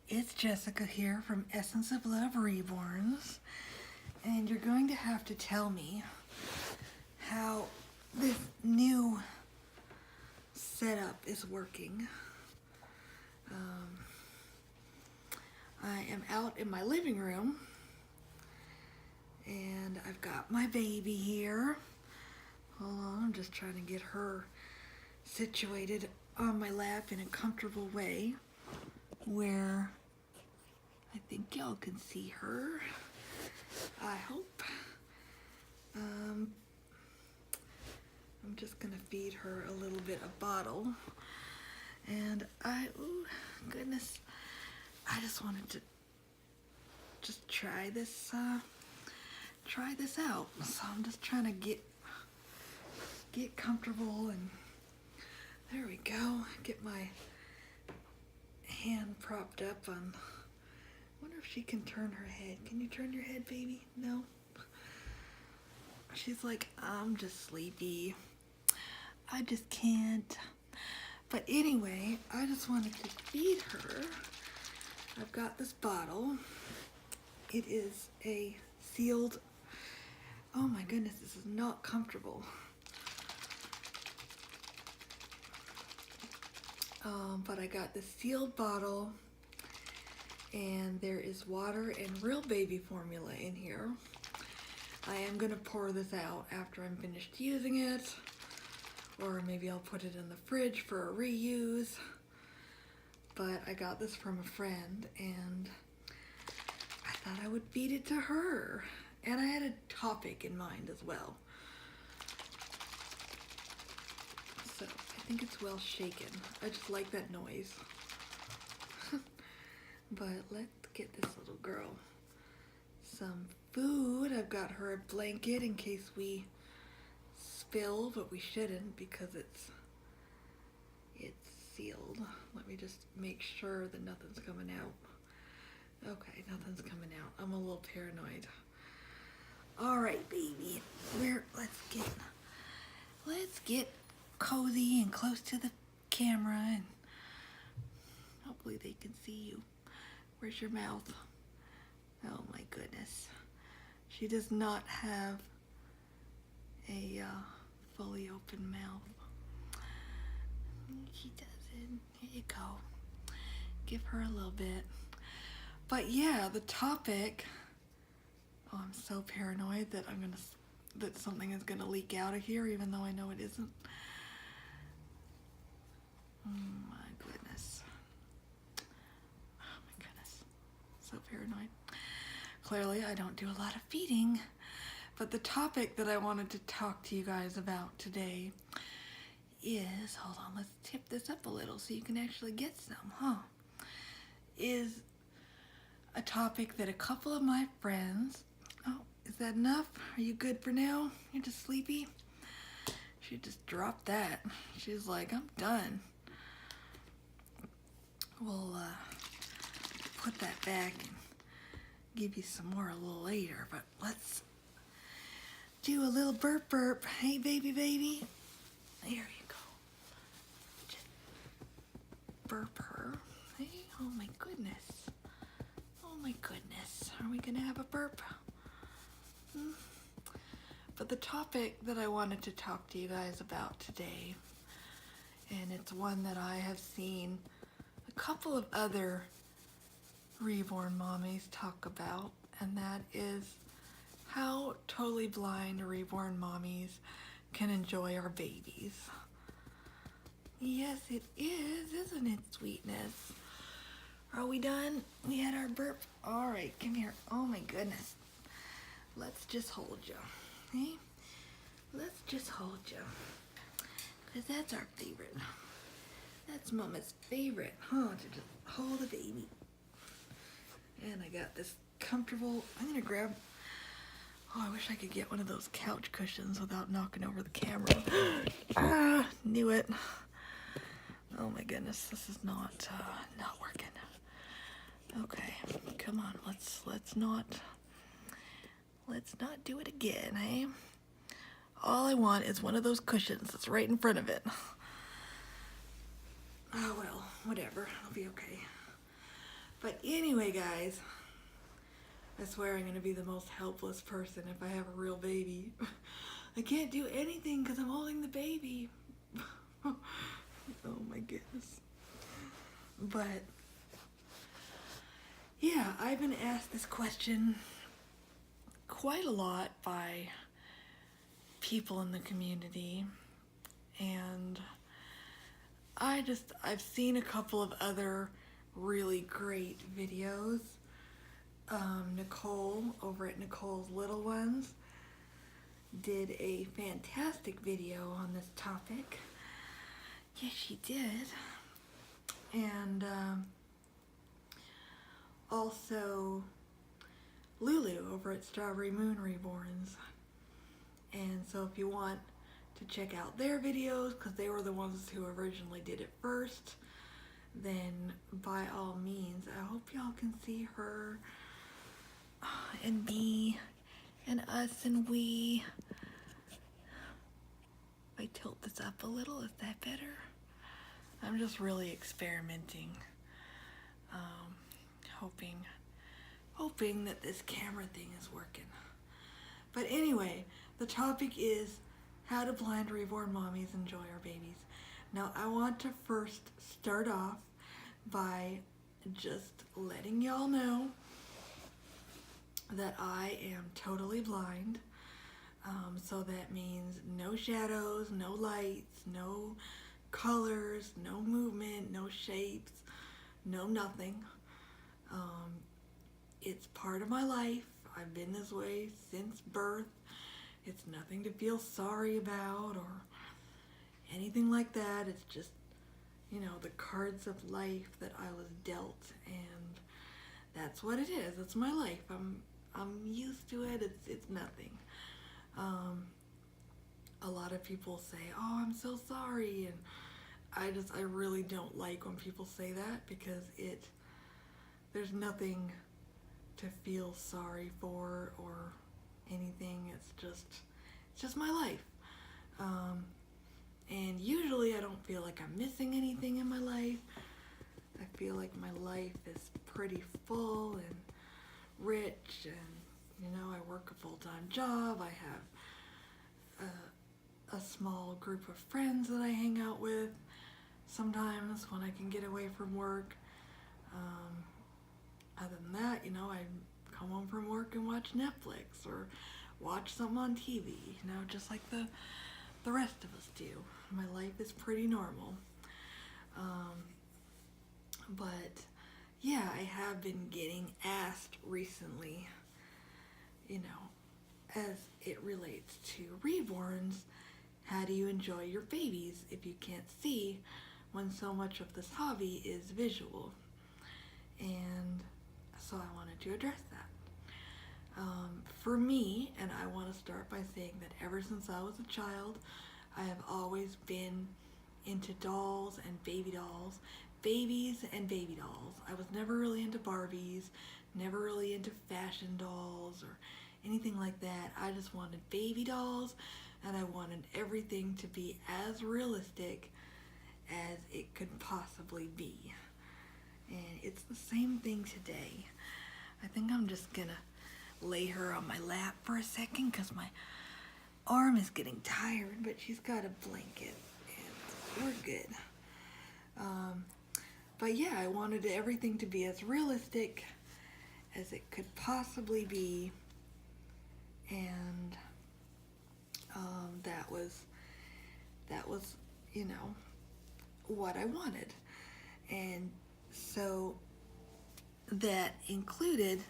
It's Jessica here from Essence of Love Reborns, and you're going to have to tell me how this new setup is working. I am out in my living room, and I've got my baby here. Hold on, I'm just trying to get her situated on my lap in a comfortable way where I think y'all can see her. I hope. I'm just gonna feed her a little bit of bottle, and goodness, I just wanted to just try this out. So I'm just trying to get comfortable, and there we go. Get my hand propped up on. Wonder if she can turn her head. Can you turn your head, baby? No. She's like, I'm just sleepy. I just can't. But anyway, I just wanted to feed her. I've got this bottle. It is a sealed. Oh my goodness, this is not comfortable. But I got this sealed bottle, and there is water and real baby formula in here. I am gonna pour this out after I'm finished using it, or maybe I'll put it in the fridge for a reuse. But I got this from a friend, and I thought I would feed it to her. And I had a topic in mind as well. So I think it's well shaken. I just like that noise. But let's get this little girl some food. I've got her a blanket in case we spill, but we shouldn't because it's sealed. Let me just make sure that nothing's coming out. Okay, nothing's coming out. I'm a little paranoid. All right, baby. Let's get cozy and close to the camera, and hopefully they can see you. Where's your mouth? Oh my goodness. She does not have a fully open mouth. She doesn't. Here you go. Give her a little bit. But yeah, the topic. Oh, I'm so paranoid that that something is gonna leak out of here, even though I know it isn't. Oh my goodness. Oh my goodness. So paranoid. Clearly, I don't do a lot of feeding. But the topic that I wanted to talk to you guys about today is, hold on, let's tip this up a little so you can actually get some, is a topic that a couple of my friends, oh, is that enough? Are you good for now? You're just sleepy? She just dropped that. She's like, I'm done. We'll put that back and give you some more a little later, but let's do a little burp burp. Hey, baby. There you go. Just burp her. Hey, oh my goodness. Oh my goodness. Are we gonna have a burp? But the topic that I wanted to talk to you guys about today, and it's one that I have seen a couple of other reborn mommies talk about, and that is how totally blind reborn mommies can enjoy our babies. Yes, it is, isn't it, sweetness? Are we done? We had our burp. All right, come here. Oh my goodness. Let's just hold you. Hey? Let's just hold you. Because that's our favorite. That's Mama's favorite, to just hold the baby. And I got this comfortable, I'm gonna grab, I wish I could get one of those couch cushions without knocking over the camera. Knew it. Oh my goodness, this is not working. Okay, come on, let's not do it again, eh? All I want is one of those cushions that's right in front of it. Oh well, whatever, I'll be okay. But anyway, guys, I swear I'm going to be the most helpless person if I have a real baby. I can't do anything because I'm holding the baby. Oh my goodness. But yeah, I've been asked this question quite a lot by people in the community, and I've seen a couple of other really great videos. Nicole over at Nicole's Little Ones did a fantastic video on this topic. Yes, she did. And also Lulu over at Strawberry Moon Reborns. And so if you want to check out their videos, because they were the ones who originally did it first, then by all means, I hope y'all can see her and me and us and we. If I tilt this up a little, is that better? I'm just really experimenting, hoping that this camera thing is working. But anyway, the topic is how do blind reborn mommies enjoy our babies. Now I want to first start off by just letting y'all know that I am totally blind. So that means no shadows, no lights, no colors, no movement, no shapes, no nothing. It's part of my life. I've been this way since birth. It's nothing to feel sorry about or anything like that. It's just, you know, the cards of life that I was dealt, and that's what it is. It's my life. I'm used to it. It's nothing. A lot of people say, "Oh, I'm so sorry," and I really don't like when people say that, because there's nothing to feel sorry for or anything. It's just my life. And usually I don't feel like I'm missing anything in my life. I feel like my life is pretty full and rich, and you know, I work a full-time job. I have a small group of friends that I hang out with sometimes when I can get away from work. Other than that, you know, I come home from work and watch Netflix or watch something on TV, you know, just like the rest of us do. My life is pretty normal. But yeah, I have been getting asked recently, you know, as it relates to reborns, how do you enjoy your babies if you can't see, when so much of this hobby is visual? And so I wanted to address that. For me, and I want to start by saying that ever since I was a child, I have always been into dolls and baby dolls, babies and baby dolls. I was never really into Barbies, never really into fashion dolls or anything like that. I just wanted baby dolls, and I wanted everything to be as realistic as it could possibly be. And it's the same thing today. I think I'm just gonna lay her on my lap for a second because my arm is getting tired, but she's got a blanket and we're good. But yeah, I wanted everything to be as realistic as it could possibly be, and that was, you know, what I wanted. And so that included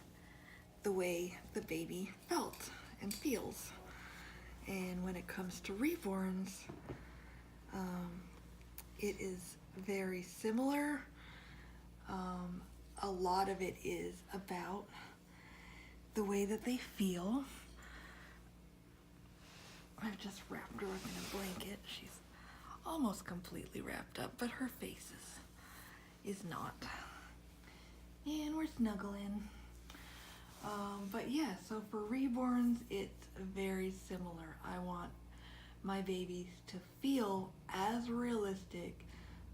the way the baby felt and feels. And when it comes to reborns, it is very similar. A lot of it is about the way that they feel. I've just wrapped her up in a blanket. She's almost completely wrapped up, but her face is not. And we're snuggling. But yeah, so for reborns, it's very similar. I want my babies to feel as realistic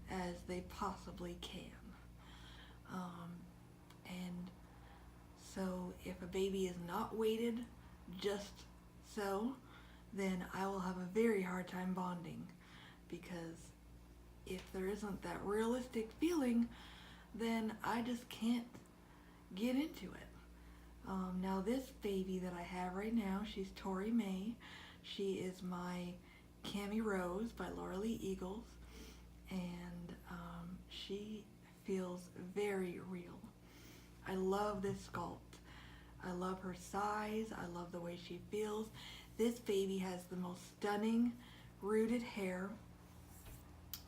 as they possibly can. if a baby is not weighted just so, then I will have a very hard time bonding, because if there isn't that realistic feeling, then I just can't get into it. Now this baby that I have right now, she's Tory May. She is my Cami Rose by Laura Lee Eagles, and she feels very real. I love this sculpt. I love her size. I love the way she feels. This baby has the most stunning rooted hair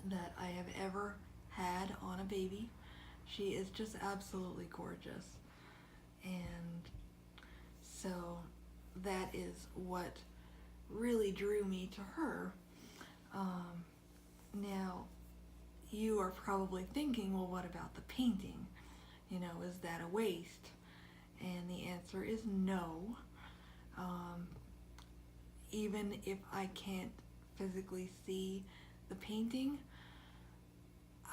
that I have ever had on a baby. She is just absolutely gorgeous. And so that is what really drew me to her. Now, you are probably thinking, well, what about the painting? You know, is that a waste? And the answer is no. Even if I can't physically see the painting,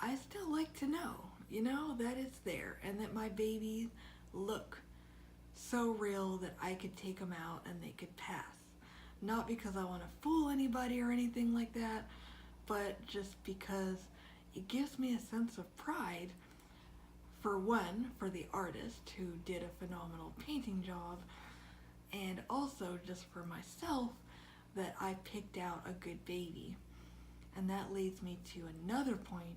I still like to know, you know, that it's there and that my babies look so real that I could take them out and they could pass. Not because I want to fool anybody or anything like that, but just because it gives me a sense of pride, for one, for the artist who did a phenomenal painting job, and also just for myself, that I picked out a good baby. And that leads me to another point.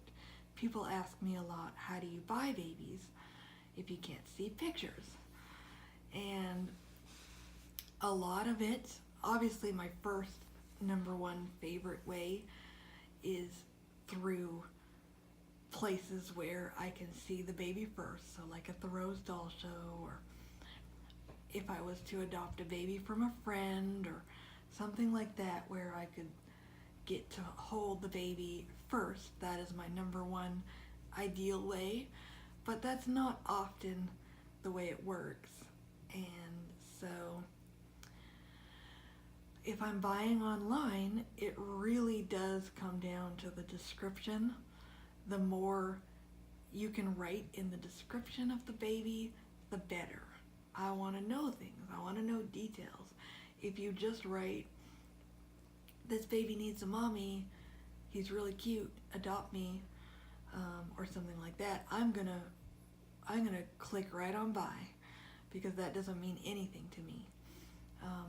People ask me a lot, how do you buy babies if you can't see pictures? And a lot of it, obviously my first number one favorite way is through places where I can see the baby first. So like at the Rose Doll Show, or if I was to adopt a baby from a friend or something like that, where I could get to hold the baby first. That is my number one ideal way, but that's not often the way it works. And so if I'm buying online, it really does come down to the description. The more you can write in the description of the baby, the better. I want to know things. I want to know details. If you just write, this baby needs a mommy, he's really cute, adopt me, or something like that, I'm gonna click right on buy, because that doesn't mean anything to me.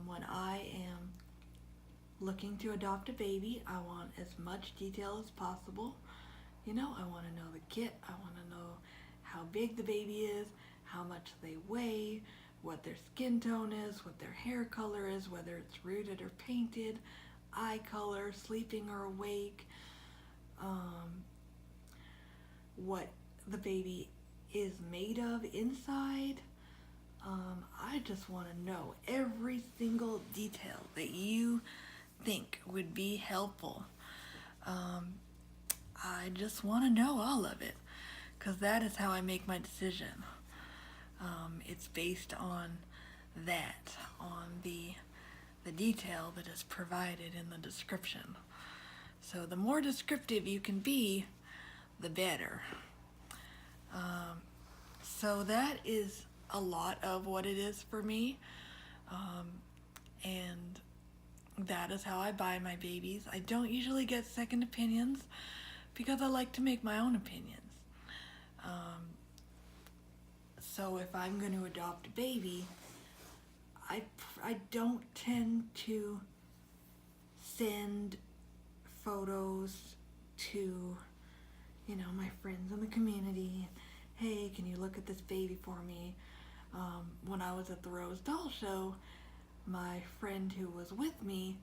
When I am looking to adopt a baby, I want as much detail as possible. You know, I want to know the kit, I want to know how big the baby is, how much they weigh, what their skin tone is, what their hair color is, whether it's rooted or painted, eye color, sleeping or awake, what the baby is made of inside. I just want to know every single detail that you think would be helpful. I just want to know all of it, because that is how I make my decision. It's based on that, on the detail that is provided in the description. So the more descriptive you can be, the better. So that is a lot of what it is for me. And that is how I buy my babies. I don't usually get second opinions because I like to make my own opinions. So if I'm going to adopt a baby, I don't tend to send photos to, you know, my friends in the community. Hey, can you look at this baby for me? When I was at the Rose Doll Show, my friend who was with me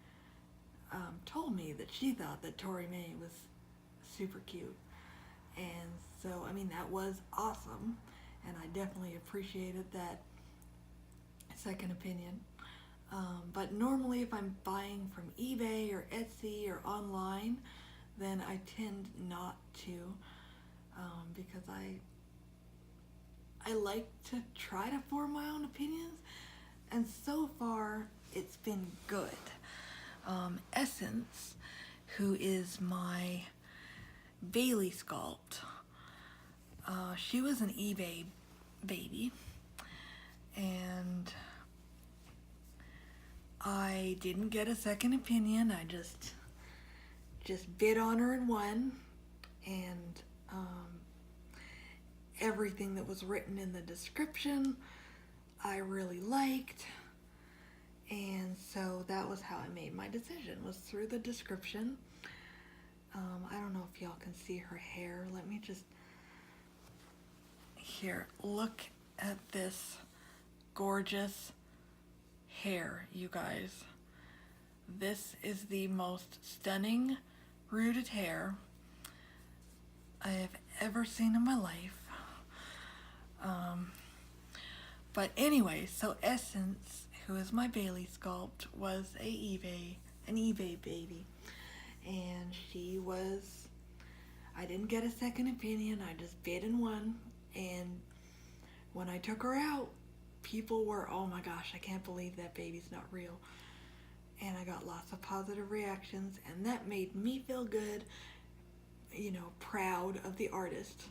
told me that she thought that Tory May was super cute. And so, I mean, that was awesome. And I definitely appreciated that second opinion. But normally if I'm buying from eBay or Etsy or online, then I tend not to, because I like to try to form my own opinions, and so far it's been good. Essence, who is my Bailey sculpt, she was an eBay baby, and I didn't get a second opinion. I just bid on her and won, and everything that was written in the description I really liked, and so that was how I made my decision, was through the description. I don't know if y'all can see her hair. Let me just, here, look at this gorgeous hair, you guys. This is the most stunning rooted hair I have ever seen in my life. But anyway, so Essence, who is my Bailey sculpt, was an eBay baby. And she was, I didn't get a second opinion, I just bid and won. And when I took her out, people were, oh my gosh, I can't believe that baby's not real. And I got lots of positive reactions, and that made me feel good, proud of the artist,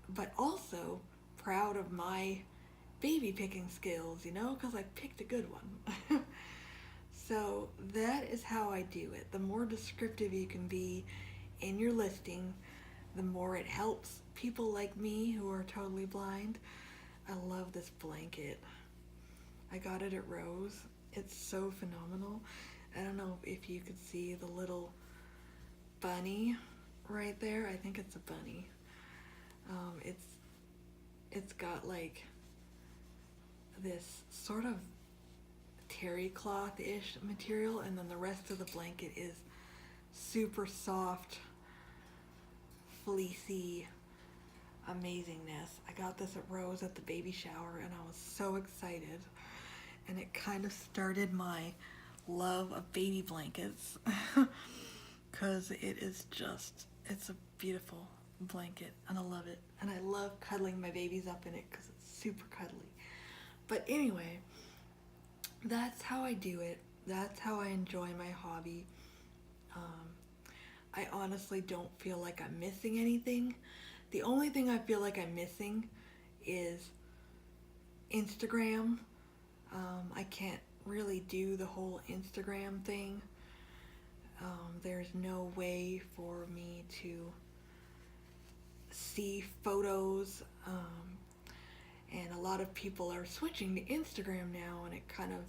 but also proud of my baby picking skills, because I picked a good one. So that is how I do it. The more descriptive you can be in your listing, the more it helps people like me who are totally blind. I love this blanket. I got it at Rose. It's so phenomenal. I don't know if you could see the little bunny right there. I think it's a bunny. It's got like this sort of terry cloth-ish material, and then the rest of the blanket is super soft, fleecy amazingness. I got this at Rose at the baby shower, and I was so excited, and it kind of started my love of baby blankets because it's a beautiful blanket, and I love it, and I love cuddling my babies up in it because it's super cuddly. But anyway, that's how I do it. That's how I enjoy my hobby. I honestly don't feel like I'm missing anything. The only thing I feel like I'm missing is Instagram. I can't really do the whole Instagram thing. There's no way for me to see photos, and a lot of people are switching to Instagram now, and it kind of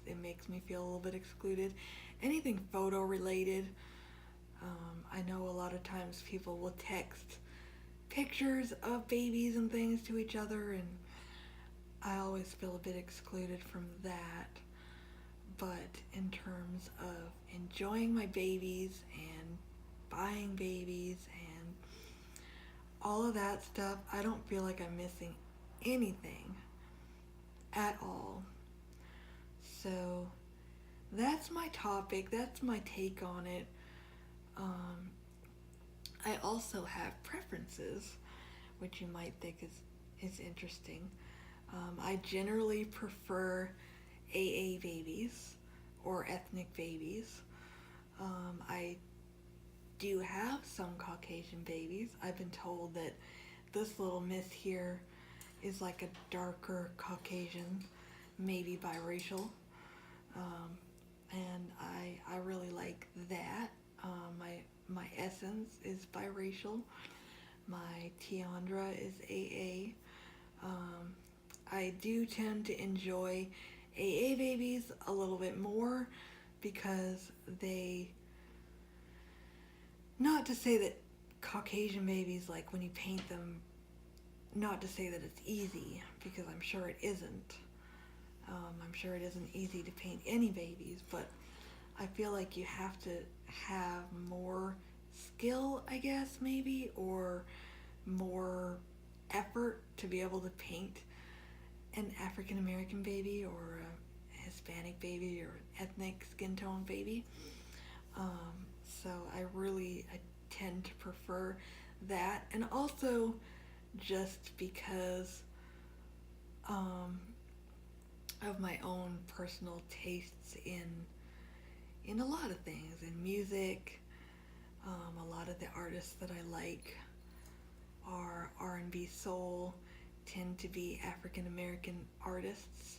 it makes me feel a little bit excluded. Anything photo related, I know a lot of times people will text pictures of babies and things to each other, and I always feel a bit excluded from that. But in terms of enjoying my babies and buying babies and all of that stuff, I don't feel like I'm missing anything at all. So that's my topic, that's my take on it. I also have preferences, which you might think is interesting. I generally prefer AA babies or ethnic babies. I do have some Caucasian babies. I've been told that this little miss here is like a darker Caucasian, maybe biracial. And I really like that. My Essence is biracial. My Tiandra is AA. I do tend to enjoy AA babies a little bit more because not to say that Caucasian babies, like when you paint them, not to say that it's easy, because I'm sure it isn't. I'm sure it isn't easy to paint any babies, but I feel like you have to have more skill, I guess, maybe, or more effort to be able to paint an African American baby or a Hispanic baby or an ethnic skin tone baby. So I tend to prefer that, and also just because of my own personal tastes in a lot of things, in music. A lot of the artists that I like are R&B soul, tend to be African American artists.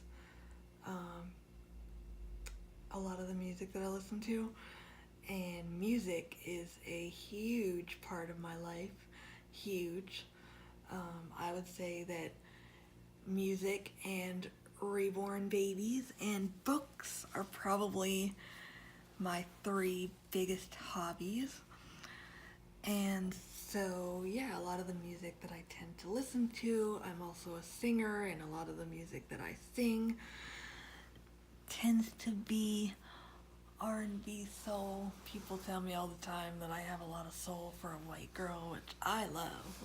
A lot of the music that I listen to, and music is a huge part of my life. Huge. I would say that music and reborn babies and books are probably my three biggest hobbies. And so, yeah, a lot of the music that I tend to listen to, I'm also a singer, and a lot of the music that I sing tends to be R&B soul. People tell me all the time that I have a lot of soul for a white girl, which I love.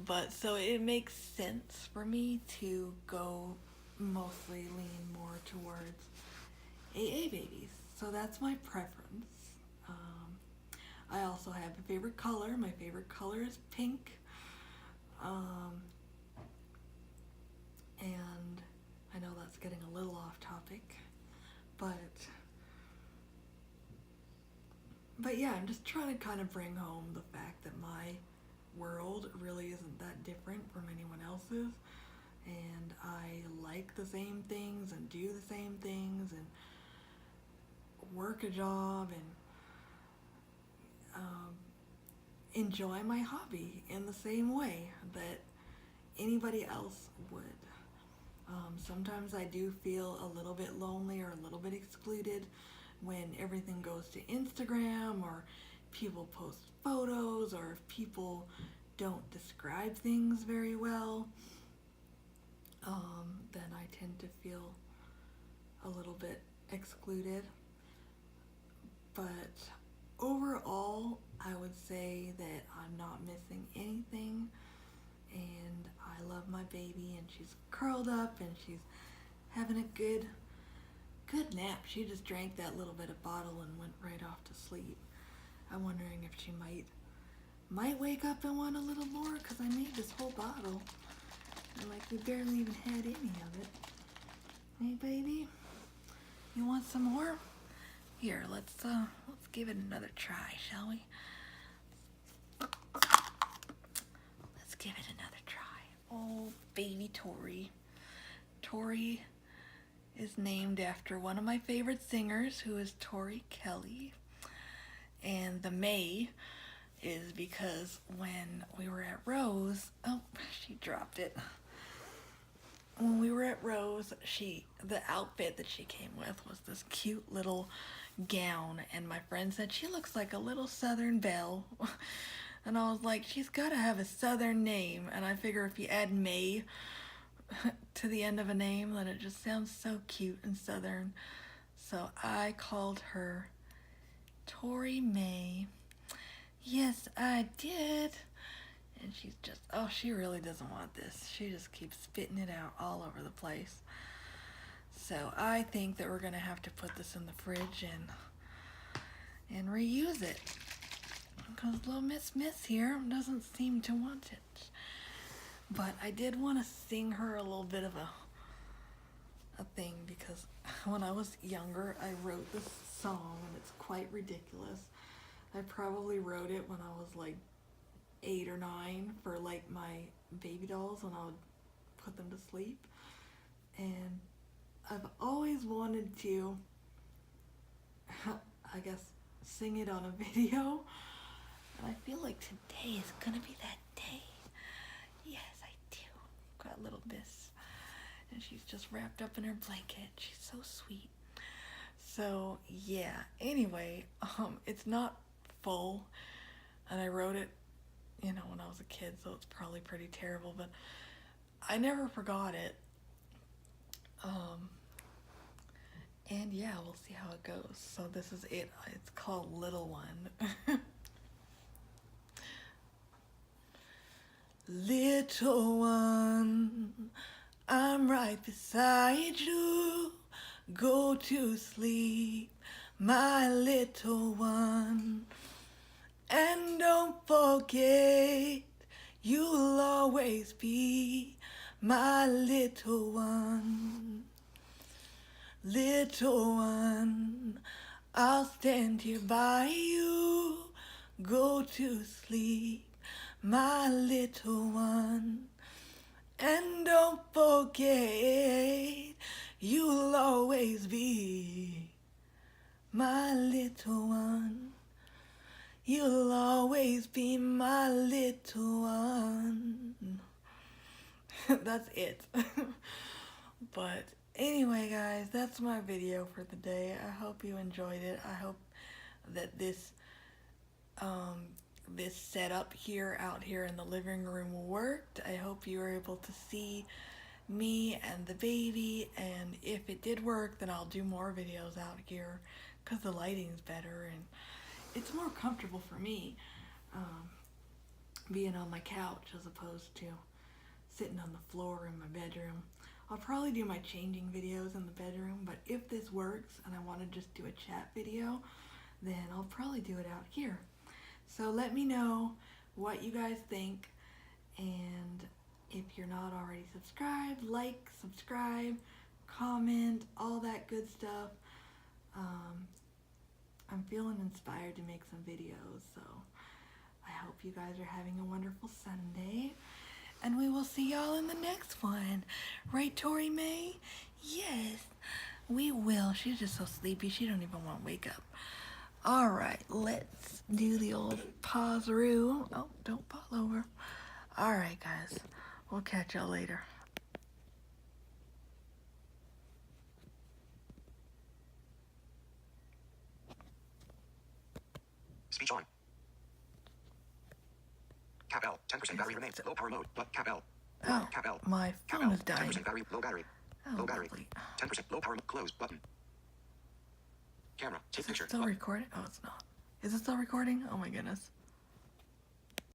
But so it makes sense for me to go mostly lean more towards AA babies. So that's my preference. I also have a favorite color. My favorite color is pink. And I know that's getting a little off topic, but yeah, I'm just trying to kind of bring home the fact that my world really isn't that different from anyone else's, and I like the same things and do the same things and work a job and enjoy my hobby in the same way that anybody else would. Sometimes I do feel a little bit lonely or a little bit excluded when everything goes to Instagram, or people post photos, or if people don't describe things very well. Then I tend to feel a little bit excluded. But overall, I would say that I'm not missing anything, and I love my baby, and she's curled up and she's having a good nap. She just drank that little bit of bottle and went right off to sleep. I'm wondering if she might wake up and want a little more, because I made this whole bottle and like we barely even had any of it. Hey baby, you want some more? Here, let's give it another try, shall we? Let's give it another try. Oh, baby Tory. Tory is named after one of my favorite singers, who is Tory Kelly. And the May is because when we were at Rose, oh, she dropped it. When we were at Rose, the outfit that she came with was this cute little gown, and my friend said she looks like a little Southern belle. And I was like, she's gotta have a Southern name, and I figure if you add May to the end of a name, then it just sounds so cute and Southern. So I called her Tory May. Yes, I did. And she's just, oh, she really doesn't want this. She just keeps spitting it out all over the place. So I think that we're gonna have to put this in the fridge and reuse it, because little Miss here doesn't seem to want it. But I did want to sing her a little bit of a thing, because when I was younger, I wrote this song, and it's quite ridiculous. I probably wrote it when I was like 8 or 9 for like my baby dolls when I would put them to sleep. And I've always wanted to, I guess, sing it on a video. And I feel like today is gonna be that day. Yes, I do. Got little Miss, and she's just wrapped up in her blanket. She's so sweet. So yeah, anyway, it's not full, and I wrote it, when I was a kid, so it's probably pretty terrible, but I never forgot it. And yeah, we'll see how it goes. So this is it. It's called Little One. Little one, I'm right beside you. Go to sleep, my little one. And don't forget, you'll always be my little one. Little one, I'll stand here by you. Go to sleep, my little one. And don't forget, you'll always be my little one. You'll always be my little one. That's it. But anyway, guys, that's my video for the day. I hope you enjoyed it. I hope that this setup out here in the living room worked. I hope you were able to see me and the baby, and if it did work, then I'll do more videos out here because the lighting's better and it's more comfortable for me being on my couch as opposed to sitting on the floor in my bedroom. I'll probably do my changing videos in the bedroom, but if this works and I want to just do a chat video, then I'll probably do it out here. So let me know what you guys think, and if you're not already subscribed, like, subscribe, comment, all that good stuff. I'm feeling inspired to make some videos, so I hope you guys are having a wonderful Sunday, and we will see y'all in the next one. Right, Tory May? Yes, we will. She's just so sleepy, she don't even want to wake up. Alright, let's do the old pause-roo. Oh, don't fall over. Alright, guys, we'll catch y'all later. Speech on. Cap L. 10% battery remains. Low power mode. But Cap L. Oh, Cap L. my Cap phone L. is dying. 10% battery. Low battery. Oh, Low battery. lovely. 10% low power. Close button. Camera. Take Is it picture. still recording? Oh, it's not. Is it still recording? Oh my goodness.